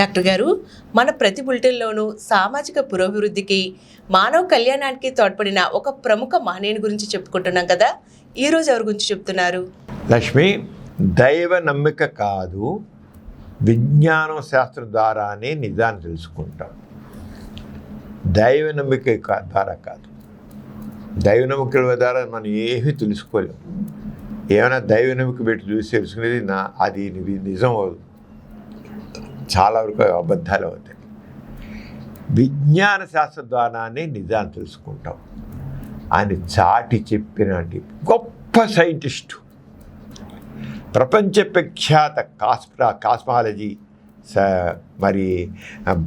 Doctor గారు, మన ప్రతి బులెటిన్లోనూ సామాజిక పురోభివృద్ధికి, మానవ కళ్యాణానికి తోడ్పడిన ఒక ప్రముఖ మహనీయుని గురించి చెప్పుకుంటున్నాం కదా. ఈరోజు ఎవరి గురించి చెప్తున్నారు? లక్ష్మి, దైవ నమ్మిక కాదు, విజ్ఞానం శాస్త్రం ద్వారానే నిజాన్ని తెలుసుకుంటాం. దైవ నమ్మిక ద్వారా కాదు. దైవ నమ్మికల ద్వారా మనం ఏమీ తెలుసుకోలేము. ఏమైనా దైవ నమ్మిక పెట్టి చూసి తెలుసుకునేది అది నిజం అవ్వదు, చాలా వరకు అబద్ధాలు అవుతాయి. విజ్ఞాన శాస్త్ర ద్వారానే నిజాన్ని తెలుసుకుంటాం. ఆయన చాటి చెప్పినటువంటి గొప్ప సైంటిస్టు, ప్రపంచ ప్రఖ్యాత కాస్మాలజీ మరి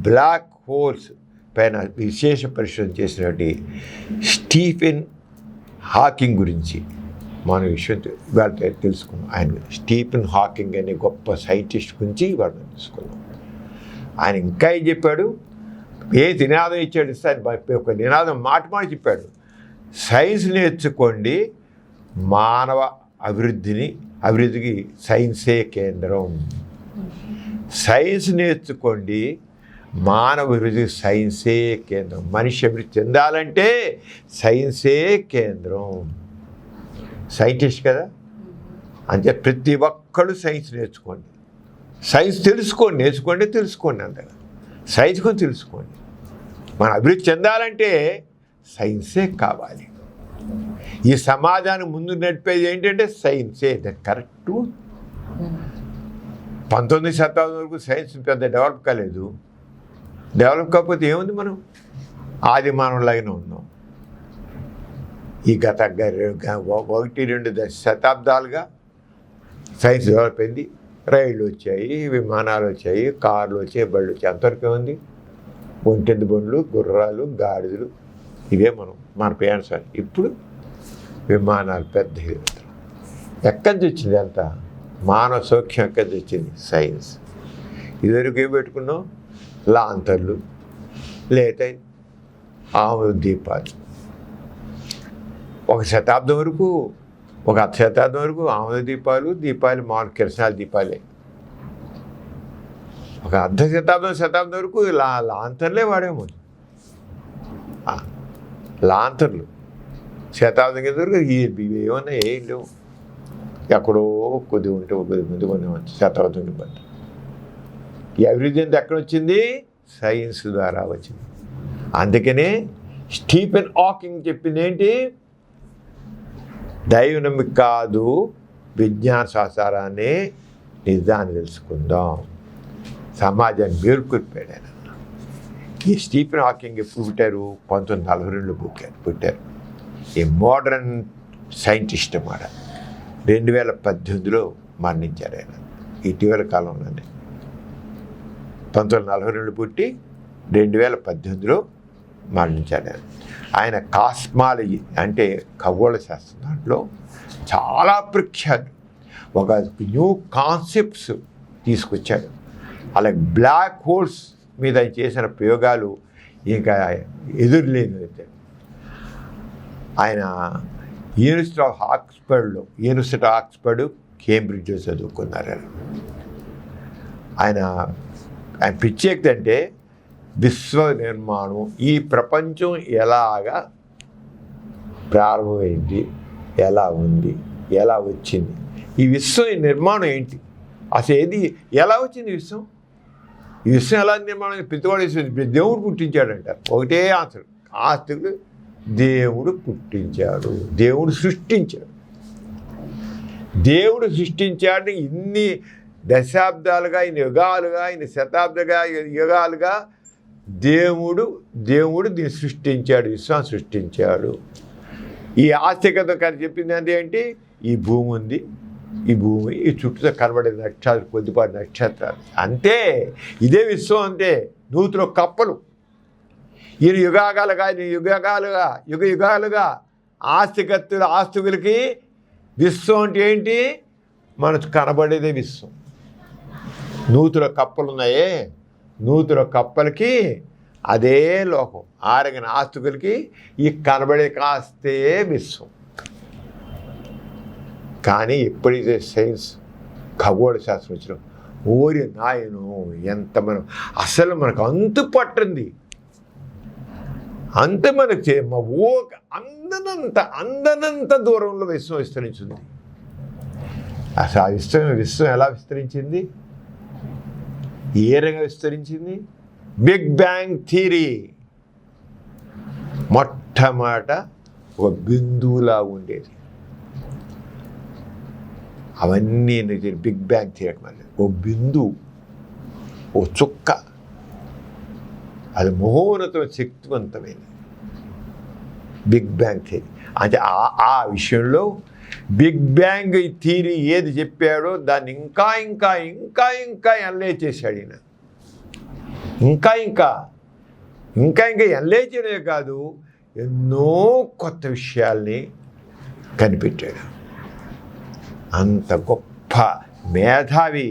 బ్లాక్ హోల్స్ పైన విశేష పరిశోధన చేసినటువంటి స్టీఫెన్ హాకింగ్ గురించి మనం విషయం ఇవాళ తెలుసుకున్నాం. ఆయన స్టీఫెన్ హాకింగ్ అనే గొప్ప సైంటిస్ట్ గురించి ఇవాళ తెలుసుకున్నాం. ఆయన ఇంకా ఏం చెప్పాడు, ఏ నినాదం ఇచ్చాడు, ఒక నినాదం మాట చెప్పాడు. సైన్స్ నేర్చుకోండి, మానవ అభివృద్ధికి సైన్సే కేంద్రం. సైన్స్ నేర్చుకోండి, మానవ అభివృద్ధికి సైన్సే కేంద్రం. మనిషి అభివృద్ధి చెందాలంటే సైన్సే కేంద్రం. సైంటిస్ట్ కదా, అంటే ప్రతి ఒక్కళ్ళు సైన్స్ నేర్చుకోండి, సైన్స్ నేర్చుకోండి అంతగా సైన్స్ కొని తెలుసుకోండి. మన అభివృద్ధి చెందాలంటే సైన్సే కావాలి. ఈ సమాజానికి ముందు నడిపేది ఏంటంటే సైన్సే. కరెక్టు. 19వ శతాబ్దం వరకు సైన్స్ పెద్ద డెవలప్ కాలేదు. డెవలప్ కాకపోతే ఏముంది, మనం ఆది మానవులాగానే ఉన్నాం. ఈ గత 1-2 శతాబ్దాలుగా సైన్స్ డెవలప్ అయింది. రైళ్ళు వచ్చాయి, విమానాలు వచ్చాయి, కార్లు వచ్చాయి, బళ్ళు వచ్చాయి. అంతవరకు ఉంది ఒంటెద్దు బండ్లు, గుర్రాలు, గాడిదలు, ఇవే మన పేరెంట్స్. ఇప్పుడు విమానాలు, పెద్ద ఎక్కడి నుంచి వచ్చింది అంత మానవ సౌఖ్యం ఎక్కడి నుంచి వచ్చింది? సైన్స్. ఇదివరకు ఏం పెట్టుకున్నాం? లాంతర్లు, లేతే ఆవుల దీపాలు. ఒక శతాబ్దం వరకు, ఒక అర్ధ శతాబ్దం వరకు ఆముద దీపాలు మామూలు కిరసనాల దీపాలే. ఒక అర్ధ శతాబ్దం వరకు లాంతర్లే వాడేమో. లాంతర్లు శతాబ్దం కింద వరకు ఏమన్నా ఏం లేవు. ఎక్కడో కొద్దిగా ఉంటే కొద్ది ముందు కొన్ని శతాబ్దం బట్టి. ఈ అభివృద్ధి అంతా ఎక్కడ వచ్చింది? సైన్స్ ద్వారా వచ్చింది. అందుకనే స్టీఫెన్ హాకింగ్ చెప్పింది ఏంటి? దైవ నమ్మిక కాదు, విజ్ఞాన శాస్త్రాన్ని నిజాన్ని తెలుసుకుందాం. సమాజాన్ని మేలుకొల్పాడు ఆయన. ఈ స్టీఫెన్ హాకింగ్ ఎప్పుడు పుట్టారు? 1942లో పుట్టారు. ఈ మోడర్న్ సైంటిస్ట్ అన్నమాట. 2018లో మరణించారు ఆయన. ఇటీవల కాలంలోనే 1942 పుట్టి 2018లో మరణించాడు ఆయన. ఆయన కాస్మాలజీ అంటే ఖగోళ శాస్త్రం దాంట్లో చాలా ప్రఖ్యాతి. ఒక న్యూ కాన్సెప్ట్స్ తీసుకొచ్చాడు. అలాగే బ్లాక్ హోల్స్ మీద ఆయన చేసిన ప్రయోగాలు ఇంకా ఎదురులేనివైతే. ఆయన యూనివర్సిటీ ఆఫ్ ఆక్స్ఫర్డ్, కేంబ్రిడ్జ్లో చదువుకున్నారు. ఆయన ప్రత్యేకత అంటే విశ్వ నిర్మాణం, ఈ ప్రపంచం ఎలాగా ప్రారంభమైంది, ఎలా ఉంది, ఎలా వచ్చింది, ఈ విశ్వం నిర్మాణం ఏంటి, అసలు ఎలా వచ్చింది విశ్వం, ఈ విశ్వం ఎలా నిర్మాణం, ప్రతివాడు దేవుడు పుట్టించాడంటారు. ఒకటే ఆన్సర్, ఆస్తికుడు దేవుడు పుట్టించాడు, దేవుడు సృష్టించాడు. దేవుడు సృష్టించాడు. ఇన్ని దశాబ్దాలుగా, ఇన్ని యుగాలుగా, ఇన్ని యుగాలుగా దేవుడు దీన్ని సృష్టించాడు, విశ్వాన్ని సృష్టించాడు. ఈ ఆస్తికత కానీ చెప్పింది ఏంటి? ఈ భూమి ఉంది, ఈ చుట్టూ కనబడే నక్షత్రాలు, కొద్దిపాటి నక్షత్రాలు, అంతే. ఇదే విశ్వం అంతే. నూతిలో కప్పలు. ఈ యుగాలుగా ఆస్తికులకి విశ్వం అంటే ఏంటి? మనకు కనబడేదే విశ్వం. నూతిలో కప్పలు ఉన్నాయే, నూతిలో కప్పలకి అదే లోకం. ఆరగిన ఆస్తికులకి ఈ కనబడే కాస్తే విశ్వం. కానీ ఎప్పుడైతే సైన్స్ ఖగోళ శాస్త్రం వచ్చిన ఓరి నాయను ఎంత మనం అసలు మనకు అంతు పట్టింది, అంత మనకు అందనంత దూరంలో విశ్వం విస్తరించింది. అసలు ఆ విశ్వం ఎలా విస్తరించింది, ఏ రకంగా విస్తరించింది? బిగ్ బ్యాంగ్ థియరీ మొట్టమొదట ఒక బిందువులా ఉండేది. అవన్నీ బిగ్ బ్యాంగ్ థియరీ మళ్ళీ ఓ బిందువు, ఓ చుక్క, అది మహోన్నతమైన శక్తివంతమైనది బిగ్ బ్యాంగ్ థియరీ. అంటే ఆ విషయంలో బిగ్ బ్యాంగ్ థియరీ ఏది చెప్పాడో దాన్ని ఇంకా ఇంకా ఇంకా ఇంకా ఎన్లైజ్ చేశాడు ఈయన. ఇంకా ఇంకా ఇంకా ఇంకా ఎన్లైజ్ చేయడమే కాదు, ఎన్నో కొత్త విషయాల్ని కనిపెట్టాడు. అంత గొప్ప మేధావి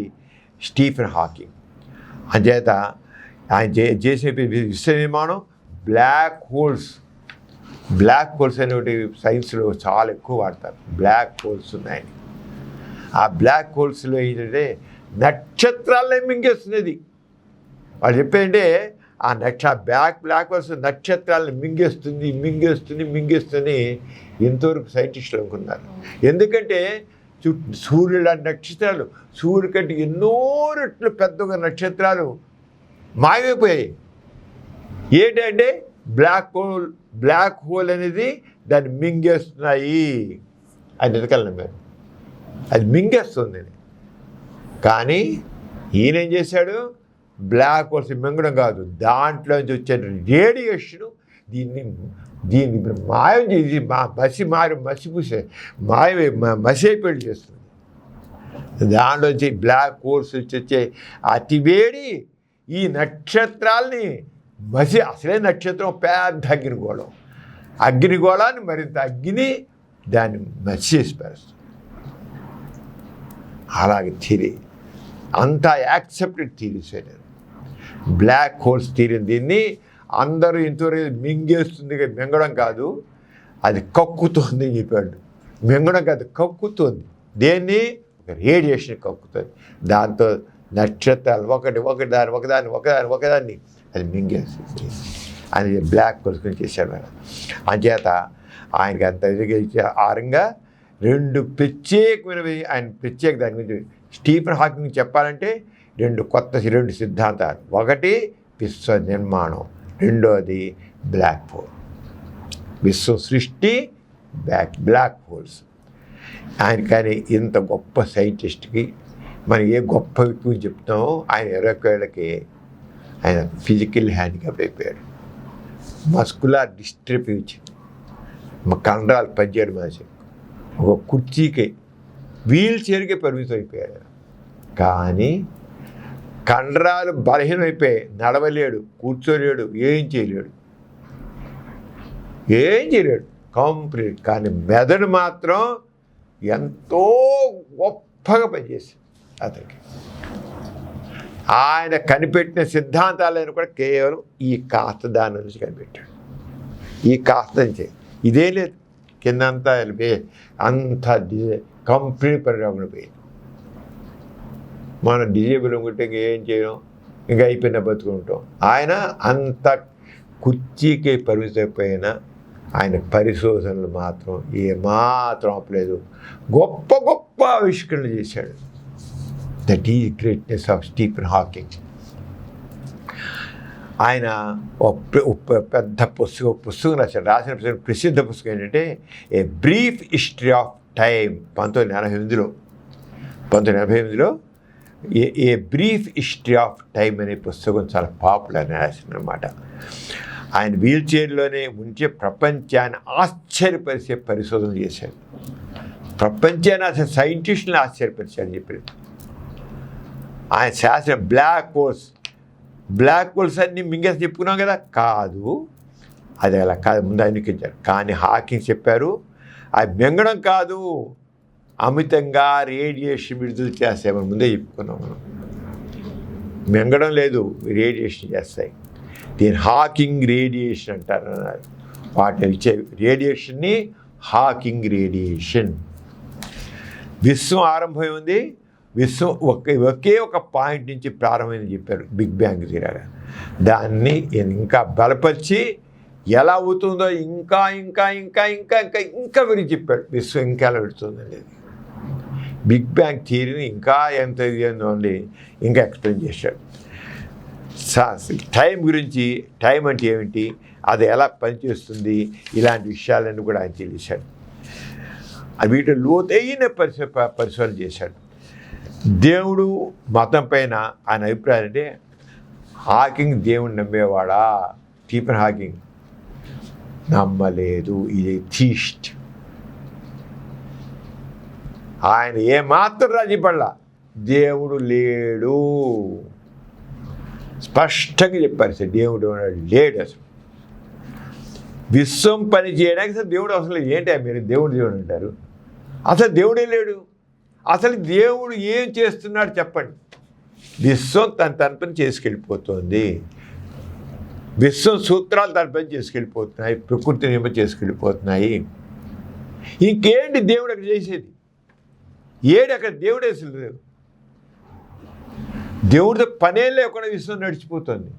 స్టీఫెన్ హాకింగ్. అంచేత ఆయన చేసే విశ్వ నిర్మాణం బ్లాక్ హోల్స్ అనేవి సైన్స్లో చాలా ఎక్కువ వాడతారు. బ్లాక్ హోల్స్ ఉన్నాయని. ఆ బ్లాక్ హోల్స్లో ఏంటంటే నక్షత్రాలనే మింగేస్తున్నది. వాళ్ళు చెప్పేంటే ఆ బ్లాక్ హోల్స్ నక్షత్రాలను మింగేస్తుంది ఎంతవరకు సైంటిస్టులు అనుకున్నారు. ఎందుకంటే సూర్యుడు నక్షత్రాలు, సూర్యుడి కంటే ఎన్నో రెట్లు పెద్దగా నక్షత్రాలు మాయమైపోయాయి. ఏంటంటే బ్లాక్ హోల్ అనేది దాన్ని మింగేస్తున్నాయి అని వెనకాల నమ్మారు. అది మింగేస్తుంది. కానీ ఈయన ఏం చేశాడు, బ్లాక్ హోల్స్ మింగడం కాదు, దాంట్లోంచి వచ్చే రేడియేషను దీన్ని మాయం చేసి మసి అయిపోయి చేస్తుంది. దాంట్లోంచి బ్లాక్ హోల్స్ వచ్చే అతివేడి ఈ నక్షత్రాల్ని అసలే నక్షత్రం పెద్ద అగ్నిగోళాన్ని మరింత దాన్ని మసి చేసి పేరుస్తుంది. అలాగే థియరీ అంతా యాక్సెప్టెడ్ థియరీస్ అయినారు. బ్లాక్ హోల్స్ థియరీ దీన్ని అందరూ ఇంతవరకు మింగడం కాదు, అది కక్కుతోంది అని చెప్పాడు. మింగడం కాదు, కక్కుతోంది. దేన్ని? ఒక రేడియేషన్ కక్కుతుంది. దాంతో నక్షత్రాలు ఒకదాన్ని అది మింగేస్తుంది. అని బ్లాక్ హోల్స్ గురించి చేశాడు మేడం. అంచేత ఆయనకి అంత ఆరంగా రెండు ప్రత్యేకమైనవి ఆయన దాని గురించి స్టీఫెన్ హాకింగ్ చెప్పాలంటే రెండు సిద్ధాంతాలు. ఒకటి విశ్వ నిర్మాణం, రెండోది బ్లాక్ హోల్. విశ్వ సృష్టి, బ్లాక్ హోల్స్. ఆయన కానీ ఇంత గొప్ప సైంటిస్ట్కి మనం ఏ గొప్ప వ్యక్తి చెప్తామో ఆయన 21 ఏళ్ళకి ఆయన ఫిజికల్ హ్యాండిక్యాప్ అయిపోయాడు. మస్కులర్ డిస్ట్రఫీ వచ్చింది. మా కండరాలు పనిచేయడం మనిషి ఒక కుర్చీకి వీల్ చైర్కే పరిమితం అయిపోయాడు. కానీ కండరాలు బలహీనమైపోయాయి, నడవలేడు, కూర్చోలేడు, ఏం చేయలేడు కంప్లీట్. కానీ మెదడు మాత్రం ఎంతో గొప్పగా పనిచేసింది అతనికి. ఆయన కనిపెట్టిన సిద్ధాంతాలను కూడా కేవలం ఈ కాస్త దాని నుంచి కనిపెట్టాడు. ఈ కాస్త నుంచి ఇదే లేదు, కిందంతా వెళ్ళిపోయి అంతా కంప్లీట్ పరిణామం పోయింది. మనం డిజేబుల్ అనుకుంటే ఇంకేం చేయడం, ఇంకా అయిపోయిన బతుకుంటాం. ఆయన అంత కుర్చీకి పరిమితమైపోయిన ఆయన పరిశోధనలు మాత్రం ఏమాత్రం ఆపలేదు. గొప్ప గొప్ప ఆవిష్కరణలు చేశాడు. That is greatness of Stephen Hawking. ఆయన పెద్ద పుస్తకం రాసిన ప్రసిద్ధ పుస్తకం ఏంటంటే a brief history of time. 1988లో a brief history of time అనే పుస్తకం చాలా పాపులర్ రాసిందనమాట. ఆయన వీల్ చైర్లోనే ఉంచే ప్రపంచాన్ని ఆశ్చర్యపరిచే పరిశోధన చేశాడు. ప్రపంచాన్ని అసలు సైంటిస్టులను ఆశ్చర్యపరిచాడని చెప్పారు. ఆయన శాస్త్రం బ్లాక్ హోల్స్ అన్ని మింగేసి చెప్పుకున్నాం కదా, కాదు అది అలా కాదు, ముందు అనిపించారు. కానీ హాకింగ్ చెప్పారు అది మింగడం కాదు, అమితంగా రేడియేషన్ విడుదల చేస్తాయి. మనం ముందే చెప్పుకున్నాం. మనం మింగడం లేదు, రేడియేషన్ చేస్తాయి. దీని హాకింగ్ రేడియేషన్ అంటారు. వాటిని ఇచ్చే రేడియేషన్ని హాకింగ్ రేడియేషన్. విశ్వం ఆరంభం ఉంది, విశ్వం ఒకే ఒక పాయింట్ నుంచి ప్రారంభమైంది చెప్పారు, బిగ్ బ్యాంగ్ థియరీ. దాన్ని ఇంకా బలపరిచి ఎలా అవుతుందో ఇంకా ఇంకా ఇంకా ఇంకా ఇంకా ఇంకా విడిచి చెప్పాడు. విశ్వం ఇంకా ఎలా పెడుతుంది అనేది బిగ్ బ్యాంగ్ థియరీని ఇంకా ఎంత ఉంది ఇంకా ఎక్స్ప్లెయిన్ చేశాడు. టైం గురించి, టైం అంటే ఏమిటి, అది ఎలా పనిచేస్తుంది, ఇలాంటి విషయాలన్నీ కూడా ఆయన తెలిసాడు. వీటి లోతైన పరిశోధన చేశాడు. దేవుడు మతం పైన ఆయన అభిప్రాయం అంటే, హాకింగ్ దేవుడిని నమ్మేవాడా? స్టీఫెన్ హాకింగ్ నమ్మలేదు, ఇది థీస్ట్. ఆయన ఏమాత్రం రాజీపడలా, దేవుడు లేడు, స్పష్టంగా చెప్పారు సార్, దేవుడు లేడు. అసలు విశ్వం పని చేయడానికి అసలు దేవుడు అసలు ఏంటి, మీరు దేవుడు అంటారు, అసలు దేవుడే లేడు. అసలు దేవుడు ఏం చేస్తున్నాడు చెప్పండి? విశ్వం తన పని చేసుకెళ్ళిపోతుంది, విశ్వం సూత్రాలు తన పని చేసుకెళ్ళిపోతున్నాయి, ప్రకృతి నియమం చేసుకెళ్ళిపోతున్నాయి. ఇంకేంటి దేవుడు అక్కడ చేసేది? అక్కడ దేవుడే అసలు లేవు. దేవుడితో పనే లేకుండా విశ్వం నడిచిపోతుంది,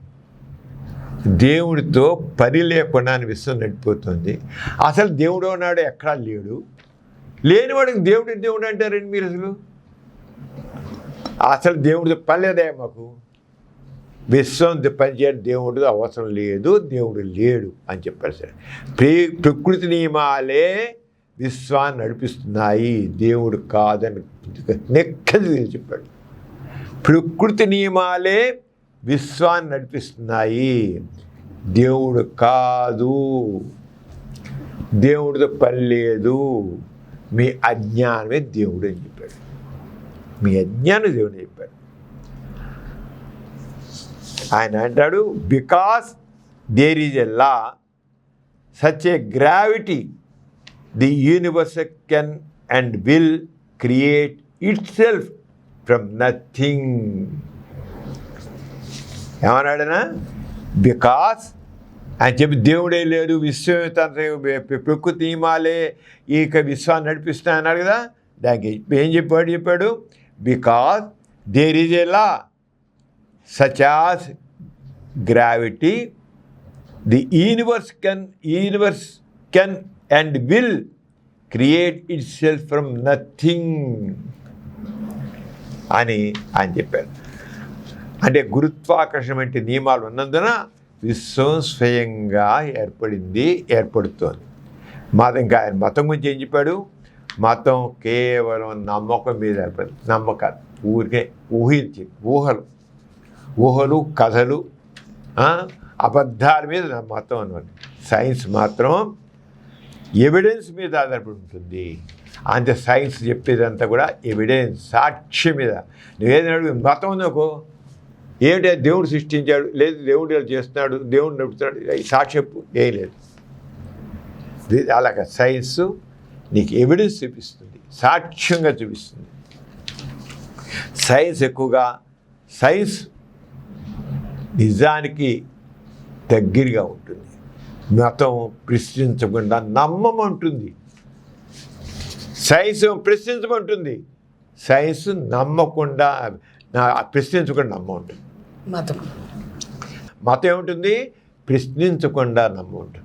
దేవుడితో పని లేకుండా విశ్వం నడిచిపోతుంది. అసలు దేవుడు అన్నాడు ఎక్కడా లేడు, లేనివాడికి దేవుడు అంటారండి మీరు. అసలు దేవుడితో పని లేదే మాకు, విశ్వం పని చేయడం దేవుడు అవసరం లేదు, దేవుడు లేడు అని చెప్పారు సార్. ప్రకృతి నియమాలే విశ్వాన్ని నడిపిస్తున్నాయి, దేవుడు కాదని నెక్కది చెప్పాడు. ప్రకృతి నియమాలే విశ్వాన్ని నడిపిస్తున్నాయి, దేవుడు కాదు, దేవుడితో పని లేదు, మీ అజ్ఞానమే దేవుడు అని చెప్పాడు. మీ అజ్ఞానం దేవుడు చెప్పాడు. ఆయన అంటాడు, because there is a law such a gravity the universe can and will create itself from nothing. ఏమన్నాడనా? బికాస్ అని చెప్పి దేవుడే లేడు, విశ్వం ప్రకృతి నియమాలే ఈ విశ్వాన్ని నడిపిస్తున్నాయి అన్నాడు కదా. దానికి ఏం చెప్పాడు? Because there is a law such as gravity the universe can and will create itself from nothing అని ఆయన చెప్పారు. అంటే గురుత్వాకర్షణ వంటి నియమాలు ఉన్నందున విశ్వం స్వయంగా ఏర్పడుతోంది. ఇంకా ఆయన మతం గురించి ఏం చెప్పాడు? మతం కేవలం నమ్మకం మీద ఏర్పడింది. నమ్మకాలు ఊరికే ఊహించి ఊహలు కథలు అబద్ధాల మీద మతం అన్నమాట. సైన్స్ మాత్రం ఎవిడెన్స్ మీద ఆధారపడి ఉంటుంది. అంతే సైన్స్ చెప్పేదంతా కూడా ఎవిడెన్స్, సాక్ష్యం మీద. నువ్వేదైనా అడుగు, మతం ఉందనుకో, ఏమిటి దేవుడు సృష్టించాడు, లేదు దేవుడు ఇలా చేస్తున్నాడు, దేవుడు నడుపుతున్నాడు, సాక్ష్యం ఏం లేదు. అలాగే సైన్స్ నీకు ఎవిడెన్స్ చూపిస్తుంది, సాక్ష్యంగా చూపిస్తుంది. సైన్స్ నిజానికి దగ్గరగా ఉంటుంది. మతం ప్రశ్నించకుండా నమ్మమంటుంది, సైన్స్ ప్రశ్నించమంటుంది. సైన్స్ నమ్మకుండా ప్రశ్నించకుండా నమ్మంటుంది. మతం ఏముంటుంది? ప్రశ్నించకుండా నమ్మంటుంది.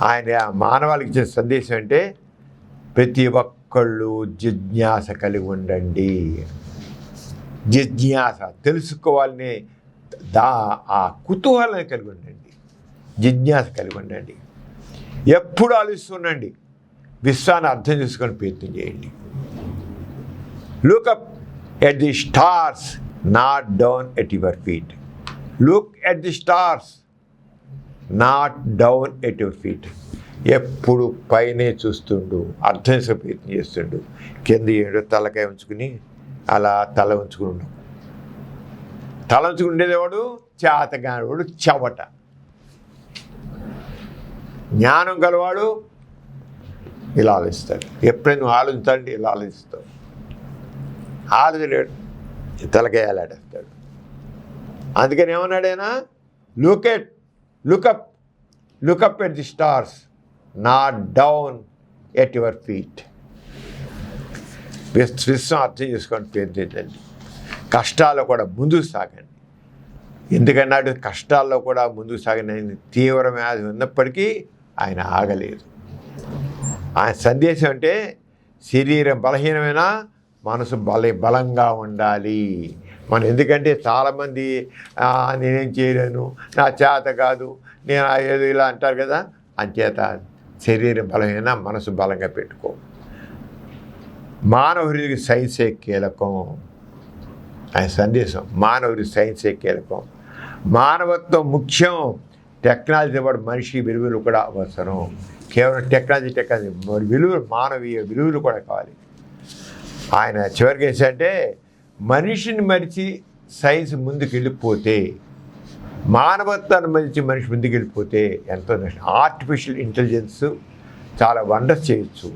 ఆయన మానవాళికి ఇచ్చే సందేశం అంటే, ప్రతి ఒక్కళ్ళు జిజ్ఞాస కలిగి ఉండండి. జిజ్ఞాస తెలుసుకోవాలని ఆ కుతూహలాన్ని కలిగి ఉండండి, జిజ్ఞాస కలిగి ఉండండి. ఎప్పుడు ఆలోచిస్తుండండి, విశ్వాన్ని అర్థం చేసుకొని ప్రయత్నం చేయండి. Look up at the stars, not down at your feet. Look at the stars, not down at your feet. ఎప్పుడు పైనే చూస్తుండు, అర్థం చేసుకుని ప్రయత్నం చేస్తుండు. కింద ఏడో తలకాయ ఉంచుకుని అలా తల ఉంచుకుని తల ఉంచుకుని ఉండేదేవాడు చేతగానివాడు, చెవట. జ్ఞానం గలవాడు ఇలా ఆలోచిస్తాడు. ఎప్పుడైనా నువ్వు ఆలోచిస్తాడంటే ఇలా ఆలోచిస్తావు. ఆలోచలేడు, తలకేయాలాడేస్తాడు. అందుకని ఏమన్నాడైనా, look up at the stars, not down at your feet. విశ్వం అర్థం చేసుకొని ప్రయత్నించండి. కష్టాల్లో కూడా ముందుకు సాగండి. ఎందుకన్నాడు కష్టాల్లో కూడా ముందుకు సాగని తీవ్ర వ్యాధి ఉన్నప్పటికీ ఆయన ఆగలేదు. ఆయన సందేశం అంటే శరీరం బలహీనమైనా మనసు బలంగా ఉండాలి. మనం ఎందుకంటే చాలామంది నేనేం చేయలేను, నా చేత కాదు, నేను ఏదో ఇలా అంటారు కదా. అంచేత శరీరం బలహీన మనసు బలంగా పెట్టుకో. మానవుడికి సైన్సే కీలకం. ఆయన సందేశం మానవుడి సైన్సే కీలకం. మానవత్వం ముఖ్యం. టెక్నాలజీ వాడు మనిషి విలువలు కూడా అవసరం. కేవలం టెక్నాలజీ విలువలు, మానవీయ విలువలు కూడా కావాలి. ఆయన చివరికి ఏంటంటే మనిషిని మరిచి సైన్స్ ముందుకు వెళ్ళిపోతే, మానవత్వాన్ని మరిచి మనిషి ముందుకు వెళ్ళిపోతే ఎంతో నష్టం. ఆర్టిఫిషియల్ ఇంటెలిజెన్స్ చాలా వండర్స్ చేయొచ్చు,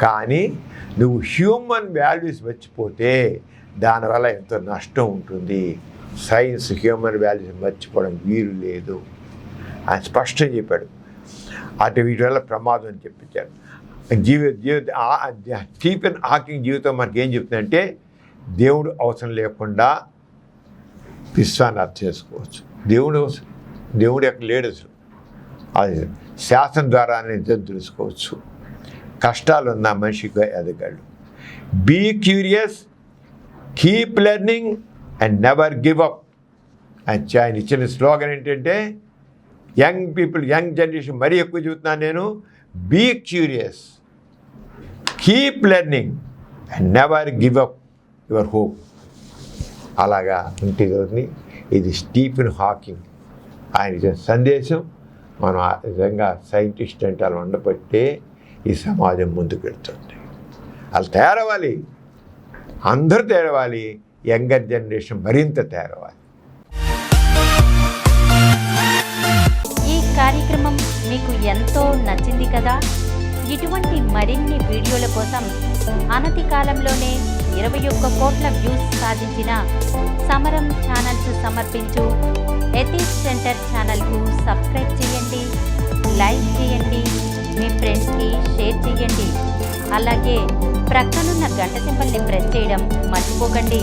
కానీ నువ్వు హ్యూమన్ వాల్యూస్ మర్చిపోతే దానివల్ల ఎంతో నష్టం ఉంటుంది. సైన్స్ హ్యూమన్ వాల్యూస్ మర్చిపోవడం వీలు లేదు ఆయన స్పష్టం చెప్పాడు. అటు వీటి వల్ల ప్రమాదం అని చెప్పించాడు. స్టీఫెన్ హాకింగ్ జీవితం మనకి ఏం చెప్తుందంటే దేవుడు అవసరం లేకుండా విశ్వాన్ని అర్థం చేసుకోవచ్చు. దేవుడు ఎక్కడ లేడు అసలు. అది శాస్త్రం ద్వారా నిజం తెలుసుకోవచ్చు. కష్టాలు ఉన్న మనిషికి ఎదగాడు. Be curious, keep learning and never give up. ఆయన ఇచ్చిన స్లోగన్ ఏంటంటే యంగ్ పీపుల్, యంగ్ జనరేషన్ మరీ ఎక్కువ చెబుతున్నాను నేను, be curious, keep learning and never give up your hope. అలాగా ఉంటే జరుగుతుంది. ఇది స్టీఫెన్ హాకింగ్ ఆయన ఇచ్చిన సందేశం. మనం నిజంగా సైంటిస్ట్ అంటే అలా ఉండబట్టే ఈ సమాజం ముందుకు వెళ్తుంది. వాళ్ళు తయారవ్వాలి, అందరూ తయారవ్వాలి. యంగర్ జనరేషన్ మరింత తయారవ్వాలి. ఈ కార్యక్రమం మీకు ఎంతో నచ్చింది కదా. ఇటువంటి మరిన్ని వీడియోల కోసం అనతి కాలంలోనే 21 కోట్ల వ్యూస్ సాధించిన సమరం ఛానల్స్ సమర్పించు ఎథిక్స్ సెంటర్ ఛానల్కు సబ్స్క్రైబ్ చేయండి, లైక్ చేయండి, మీ ఫ్రెండ్స్కి షేర్ చేయండి. అలాగే ప్రక్కనున్న గంట సింబల్ని ప్రెస్ చేయడం మర్చిపోకండి.